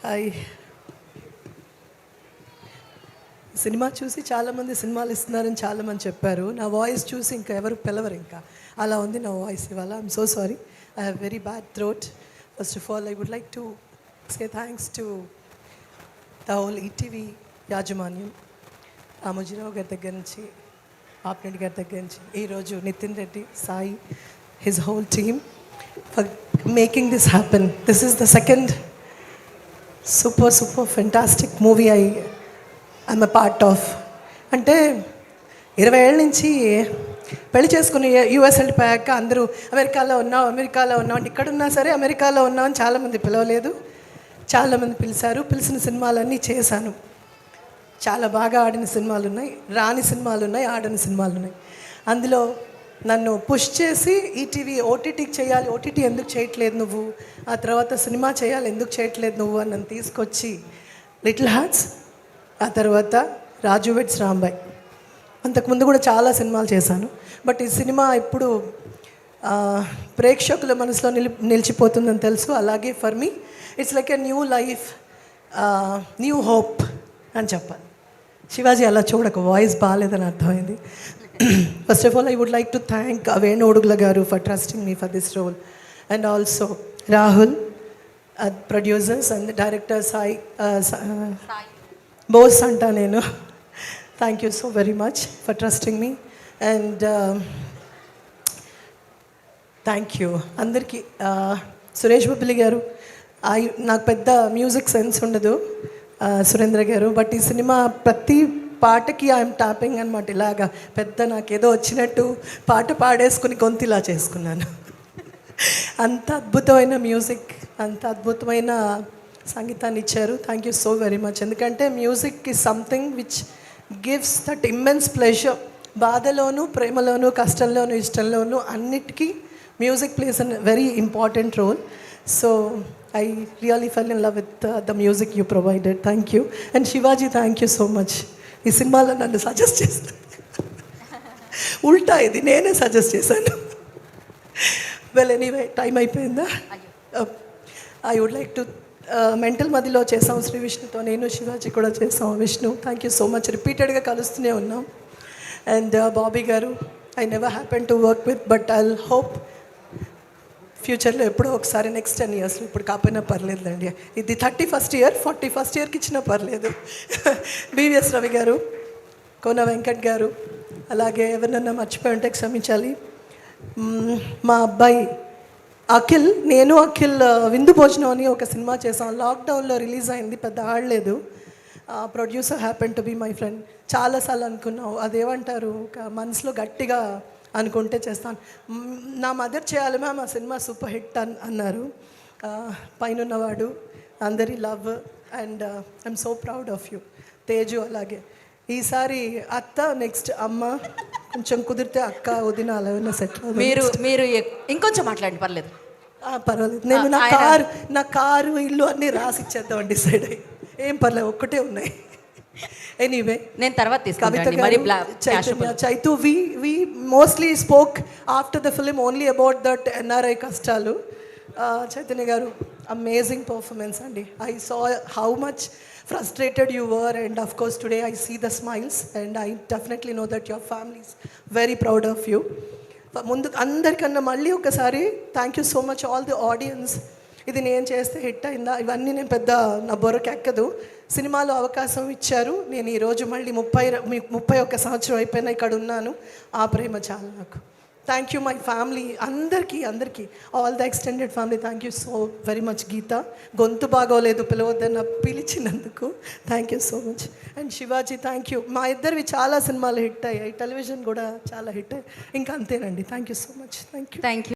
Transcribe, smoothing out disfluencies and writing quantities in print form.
Hi. Cinema చూసి చాలామంది సినిమాలు ఇస్తున్నారని చాలామంది చెప్పారు. నా వాయిస్ చూసి ఇంకా ఎవరు పిలవరు, ఇంకా అలా ఉంది నా వాయిస్ ఇవాళ. I'm so sorry, I have very bad throat. First of all I would like to say thanks to the whole ETV యాజమాన్యం, రామోజీరావు గారి దగ్గర నుంచి, ఆప్నెట్ గారి దగ్గర నుంచి, ఈరోజు Nitin Reddy, Sai, his whole team for making this happen. This is the second super fantastic movie I'm a part of. అంటే 20 ఏళ్ళ నుంచి పెళ్లి చేసుకుని యూఎస్ వెళ్ళిపోయాక అందరూ అమెరికాలో ఉన్నాం అంటే ఇక్కడున్నా సరే అమెరికాలో ఉన్నాం అని చాలామంది పిలవలేదు, చాలామంది పిలిచారు. పిలిచిన సినిమాలన్నీ చేశాను. చాలా బాగా ఆడిన సినిమాలు ఉన్నాయి, రాని సినిమాలు ఉన్నాయి, ఆడని సినిమాలు ఉన్నాయి. అందులో నన్ను పుష్ చేసి ఈటీవీ ఓటీటీకి చేయాలి, ఓటీటీ ఎందుకు చేయట్లేదు నువ్వు, ఆ తర్వాత సినిమా చేయాలి ఎందుకు చేయట్లేదు నువ్వు అని నన్ను తీసుకొచ్చి లిటిల్ హార్ట్స్, ఆ తర్వాత రాజు వెడ్స్ రాంబాయ్, అంతకుముందు కూడా చాలా సినిమాలు చేశాను. బట్ ఈ సినిమా ఇప్పుడు ప్రేక్షకుల మనసులో నిలిచిపోతుందని తెలుసు. అలాగే for me it's like a new life, new hope అని చెప్పాలి. శివాజీ అలా చూడక, వాయిస్ బాగాలేదని అర్థమైంది. First of all, I would like to thank Venu Odugla garu for trusting me for this role, and also Rahul, producers and the director Sai, boss anta nenu. Thank you so very much for trusting me, and thank you andarki. Suresh Babili garu, నాకు పెద్ద music sense ఉండదు, సురేంద్ర గారు, but ఈ cinema ప్రతి పాటకి I'm topping అనమాట. ఇలాగా పెద్ద నాకేదో వచ్చినట్టు పాట పాడేసుకుని గొంతులా చేసుకున్నాను. అంత అద్భుతమైన మ్యూజిక్, అంత అద్భుతమైన సంగీతాన్ని ఇచ్చారు. Thank you so very much. ఎందుకంటే music is something which gives that immense pleasure. బాధలోను, ప్రేమలోను, కష్టంలోను, ఇష్టంలోను అన్నిటికీ music plays an very important role. So I really fell in love with the music you provided. Thank you. And Shivaji, thank you so much. ఈ సినిమాలో నన్ను suggest చేశాను, ఉల్టా ఇది నేనే సజెస్ట్ చేశాను. వెల్ ఎనీవే, టైం అయిపోయిందా? I would like to mental మదిలో చేసాం శ్రీ విష్ణుతో, నేను శివాజీ కూడా చేసాం. Vishnu, thank you so much. రిపీటెడ్గా కలుస్తూనే ఉన్నాం. అండ్ బాబీ గారు, I never happen to work with, but I hope ఫ్యూచర్లో ఎప్పుడో ఒకసారి నెక్స్ట్ 10 yearsలో, ఇప్పుడు కాకపోయినా పర్లేదులేండి. ఇది 31st year, 41st yearకి ఇచ్చినా పర్లేదు. బివిఎస్ రవి గారు, కోన వెంకట్ గారు, అలాగే ఎవరినన్నా మర్చిపోయి ఉంటే క్షమించాలి. మా అబ్బాయి అఖిల్, నేను అఖిల్ విందు భోజనం అని ఒక సినిమా చేసాం, లాక్డౌన్లో రిలీజ్ అయింది, పెద్ద ఆడలేదు. Producer happen to be my friend. చాలాసార్లు అనుకున్నాం, అదేమంటారు, ఒక మనసులో గట్టిగా అనుకుంటే చేస్తాను. నా మదర్ చేయాలి మ్యామ్, ఆ సినిమా సూపర్ హిట్ అన్నారు. పైనున్నవాడు, అందరి love, and I'm so proud of you. Teju అలాగే. ఈసారి అత్త, నెక్స్ట్ అమ్మ, కొంచెం కుదిరితే అక్క, వదిన అలా ఏమైనా సెట్. మీరు ఇంకొంచెం మాట్లాడండి, పర్లేదు. పర్వాలేదు. నేను నా కారు ఇల్లు అన్నీ రాసి ఇచ్చేద్దాం డిసైడ్ అయ్యి. ఏం పర్లేదు, ఒక్కటే ఉన్నాయి. ఎనీవే, నేను తర్వాత Chaitu, we mostly spoke after the film only about that NRI కష్టాలు. చైతన్య గారు, అమేజింగ్ పర్ఫార్మెన్స్ అండి. I saw how much frustrated you were, and of course today I see the smiles, and I definitely know that your family is very proud of you. ముందు అందరికన్నా మళ్ళీ ఒకసారి thank you so much all the audience. ఇది నేను చేస్తే hit అయిందా, ఇవన్నీ నేను పెద్ద నా బొర్రకెక్కదు. సినిమాలో అవకాశం ఇచ్చారు, నేను ఈరోజు మళ్ళీ 31 సంవత్సరం అయిపోయినా ఇక్కడ ఉన్నాను. ఆ ప్రేమ చాలు నాకు. థ్యాంక్ యూ మై ఫ్యామిలీ, అందరికీ all the extended family. Thank you so very much. Geetha, గొంతు బాగోలేదు, పిలవద్దన్న పిలిచినందుకు thank you so much. And Shivaji, thank you. మా ఇద్దరివి చాలా సినిమాలు హిట్ అయ్యాయి, టెలివిజన్ కూడా చాలా హిట్ అయ్యాయి. ఇంకా అంతేనండి. Thank you so much. Thank you.